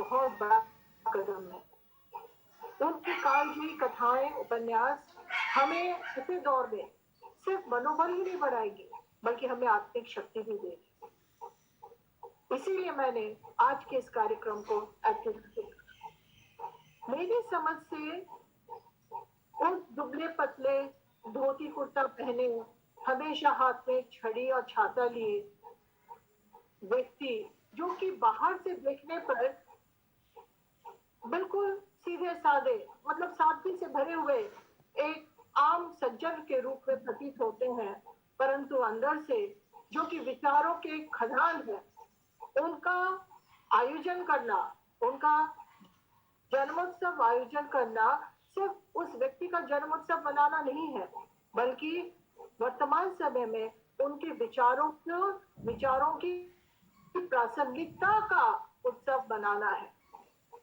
बहुत बड़ा कदम है। उनकी कालजयी कथाएं, उपन्यास हमें ऐसे दौर में सिर्फ मनोबल ही नहीं बढ़ाएगी, बल्कि हमें आत्मिक शक्ति भी देगी। इसीलिए मैंने आज के इस कार्यक्रम को अटेंड किया। मेरी समझ से उस दुबले पतले धोती कुर्ता पहने, हमेशा हाथ में छड़ी और छाता लिए व्यक्ति, जो कि बाहर से देखने पर बिल्कुल सीधे साधे, मतलब सादगी से भरे हुए एक आम सज्जन के रूप में प्रतीत होते हैं, परंतु अंदर से जो कि विचारों के खदान है, उनका आयोजन करना, उनका जन्मोत्सव आयोजन करना सिर्फ उस व्यक्ति का जन्मोत्सव मनाना नहीं है, बल्कि वर्तमान समय में उनके विचारों की प्रासंगिकता का उत्सव बनाना है।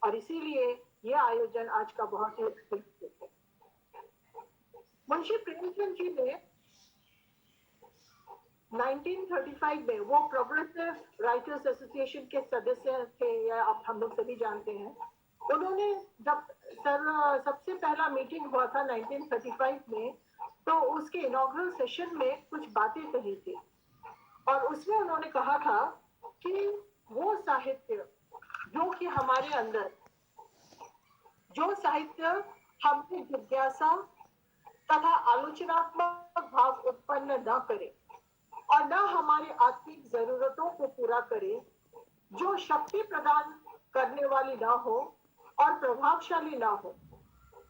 और इसीलिए यह आयोजन आज का बहुत ही उपयुक्त है। मुंशी प्रेमचंद जी ने 1935 में, वो प्रोग्रेसिव राइटर्स एसोसिएशन के सदस्य थे, या आप हम लोग सभी जानते हैं। उन्होंने जब सबसे पहला मीटिंग हुआ था 1935 में, तो उसके इनॉग्रल सेशन में कुछ बातें कही थी, और उसमें उन्होंने कहा था कि वो साहित्य जो कि हमारे अंदर, जो साहित्य हमें जिज्ञासा तथा आलोचनात्मक भाव उत्पन्न न करे और न हमारी आत्मिक जरूरतों को पूरा करे, जो शक्ति प्रदान करने वाली ना हो और प्रभावशाली ना हो,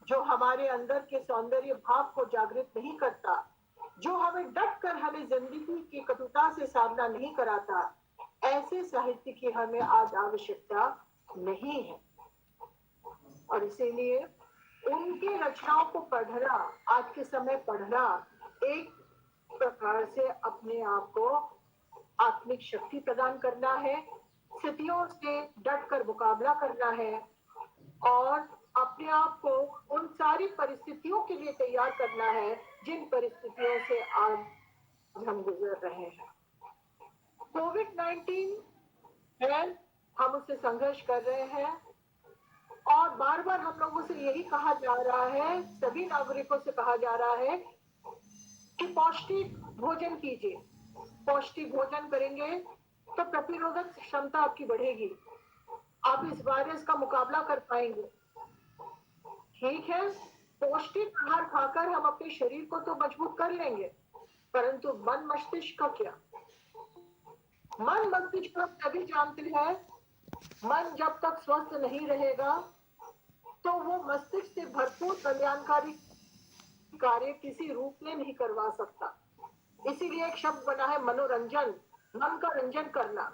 जो हमारे अंदर के सौंदर्य भाव को जागृत नहीं करता, जो हमें डट कर हमें जिंदगी की कटुता से सामना नहीं कराता, ऐसे साहित्य की हमें आज आवश्यकता नहीं है। और इसीलिए उनकी रचनाओं को पढ़ना, आज के समय पढ़ना, एक प्रकार से अपने आप को आत्मिक शक्ति प्रदान करना है, स्थितियों से डटकर मुकाबला करना है, और अपने आप को उन सारी परिस्थितियों के लिए तैयार करना है जिन परिस्थितियों से आज हम गुजर रहे हैं। कोविड-19 है, हम उससे संघर्ष कर रहे हैं, और बार बार हम लोगों से यही कहा जा रहा है, सभी नागरिकों से कहा जा रहा है कि पौष्टिक भोजन कीजिए। पौष्टिक भोजन करेंगे तो प्रतिरोधक क्षमता आपकी बढ़ेगी, आप इस वायरस का मुकाबला कर पाएंगे। ठीक है, पौष्टिक आहार खाकर हम अपने शरीर को तो मजबूत कर लेंगे, परंतु मन मस्तिष्क का क्या? मन मस्तिष्क हम सभी जानते हैं, मन जब तक स्वस्थ नहीं रहेगा तो वो मस्तिष्क से भरपूर कल्याणकारी कार्य किसी रूप में नहीं करवा सकता। इसीलिए एक शब्द बना है मनोरंजन, मन का रंजन करना,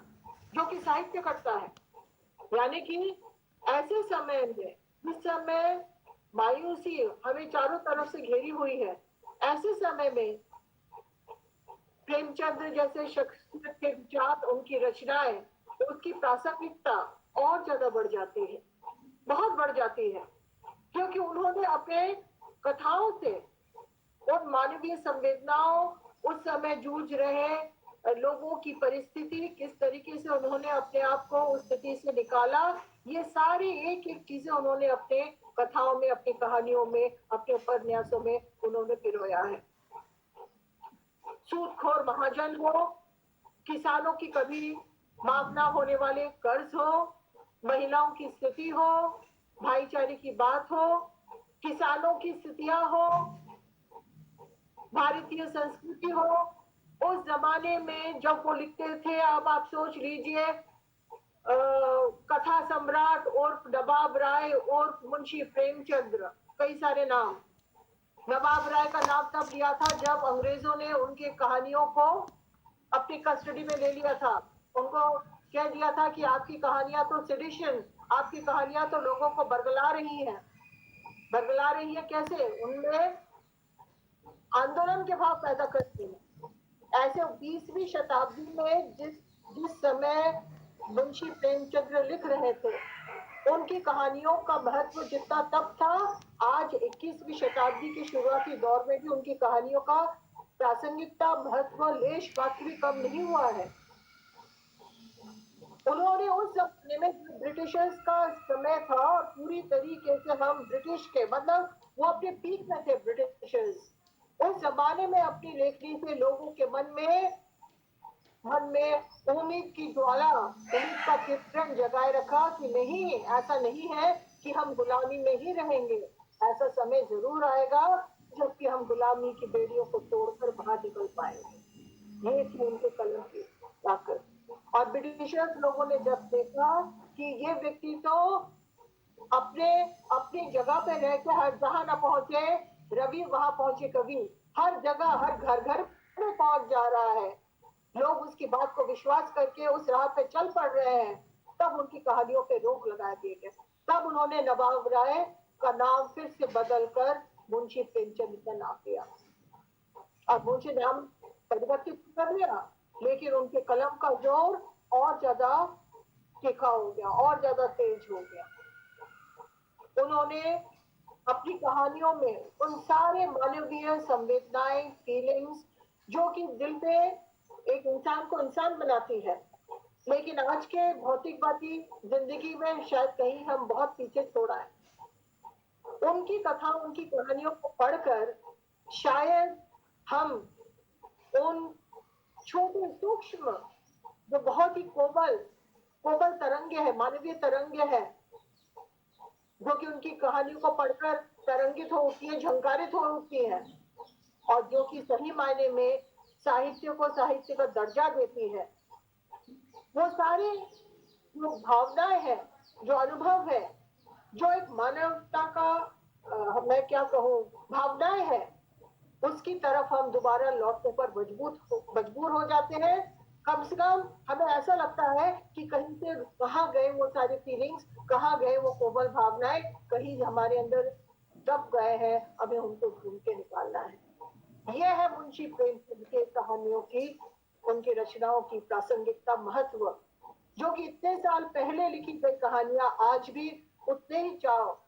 जो कि साहित्य करता है। यानी कि ऐसे समय में, जिस समय मायूसी हमें चारों तरफ से घेरी हुई है, ऐसे समय में प्रेमचंद जैसे शख्सियत के विचार, उनकी रचनाएं, उसकी प्रासंगिकता और ज्यादा बढ़ जाती है, बहुत बढ़ जाती है, क्योंकि उन्होंने अपने कथाओं से उन मानवीय संवेदनाओं, उस समय जूझ रहे लोगों की परिस्थिति, किस तरीके से उन्होंने अपने आप को उस स्थिति से निकाला, ये सारी एक एक चीजें उन्होंने अपने कथाओं में, अपनी कहानियों में, अपने उपन्यासों में उन्होंने पिरोया है। सूदखोर महाजन हो, किसानों की कभी माफ ना होने वाले कर्ज हो, महिलाओं की स्थिति हो, भाईचारे की बात हो, किसानों की स्थितियां हो, भारतीय संस्कृति हो, उस जमाने में जब वो लिखते थे, अब आप सोच लीजिए, कथा सम्राट और नवाब राय और मुंशी प्रेमचंद्र, कई सारे नाम। नवाब राय का नाम तब लिया था जब अंग्रेजों ने उनके कहानियों को अपनी कस्टडी में ले लिया था। उनको कह दिया था कि आपकी कहानियां तो सेडिशन, आपकी कहानियां तो लोगों को बरगला रही हैं। बरगला रही है कैसे? उनमें आंदोलन के भाव पैदा करती है। ऐसे 20वीं शताब्दी में जिस समय मुंशी प्रेमचंद्र लिख रहे थे, उनकी कहानियों का महत्व जितना तब था, आज 21वीं शताब्दी के शुरुआती दौर में भी उनकी कहानियों का प्रासंगिकता, महत्व लेश मात्र भी कम नहीं हुआ है। उन्होंने उस जमाने में जो ब्रिटिशर्स का समय था, पूरी तरीके से हम ब्रिटिश के मतलब वो अपने पीक में थे ब्रिटिशर्स। उस जमाने में अपनी लेखनी से लोगों के मन में उम्मीद की ज्वाला, उम्मीद का किरण जगाए रखा कि नहीं, ऐसा नहीं है कि हम गुलामी में ही रहेंगे। ऐसा समय जरूर आएगा जबकि हम गुलामी की बेड़ियों को तोड़कर बाहर निकल पाएंगे। ये थी उनके कलम की ताकत। और ब्रिटिशर्स लोगों ने जब देखा कि ये व्यक्ति तो अपने अपनी जगह पे रह के हर जहां ना पहुंचे रवि वहां पहुंचे कवि, हर जगह हर घर घर में पहुंच जा रहा है, लोग उसकी बात को विश्वास करके उस राह पे चल पड़ रहे हैं, तब उनकी कहानियों पे रोक लगा दिए गए। तब उन्होंने नवाब राय का नाम फिर से बदल कर मुंशी प्रेमचंद का नाम दिया। अब मुंशी नाम परिवर्तित कर लिया, लेकिन उनके कलम का जोर और ज्यादा तीखा हो गया, और ज्यादा तेज हो गया। उन्होंने अपनी कहानियों में उन सारे मानवीय संवेदनाएं, फीलिंग्स जो कि दिल पे एक इंसान को इंसान बनाती है, लेकिन आज के भौतिकवादी जिंदगी में शायद कहीं हम बहुत पीछे छोड़ा है, उनकी कथा, उनकी कहानियों को पढ़कर शायद हम उन छोटे सूक्ष्म, जो बहुत ही कोमल कोमल तरंगे है, मानवीय तरंगे है, जो कि उनकी कहानियों को पढ़कर तरंगित हो उठती है, झंकारित हो उठती है, और जो कि सही मायने में साहित्य को साहित्य का दर्जा देती है, वो सारी जो भावनाएं हैं, जो अनुभव है, जो एक मानवता का मैं क्या कहूँ भावनाएं है, उसकी तरफ हम दोबारा लौटने पर मजबूर हो जाते हैं। कम से कम हमें ऐसा लगता है कि कहीं से कहाँ गए वो सारी फीलिंग्स, कहाँ गए वो कोमल भावनाएं, कहीं हमारे अंदर दब गए हैं, हमें उनको ढूंढ के निकालना है। यह है मुंशी प्रेमचंद के कहानियों की, उनकी रचनाओं की प्रासंगिकता, महत्व, जो कि इतने साल पहले लिखी गई कहानियां आज भी उतने ही चाव,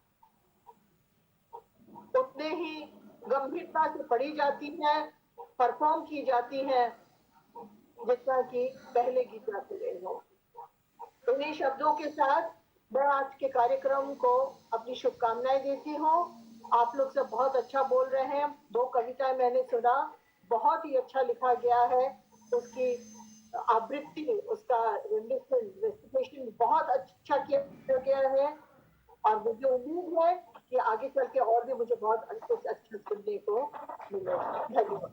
उतने ही गंभीरता से पढ़ी जाती है, परफॉर्म की जाती है, जितना कि पहले की जाती रही हो। इन्हीं शब्दों के साथ मैं आज के कार्यक्रम को अपनी शुभकामनाएं देती हूँ। आप लोग सब बहुत अच्छा बोल रहे हैं, 2 कविताएं मैंने सुना, बहुत ही अच्छा लिखा गया है, उसकी आवृत्ति, उसका रेसिटेशन बहुत अच्छा किया गया है, और मुझे उम्मीद है कि आगे चल के और भी मुझे बहुत कुछ अच्छा सुनने को मिलेगा। धन्यवाद।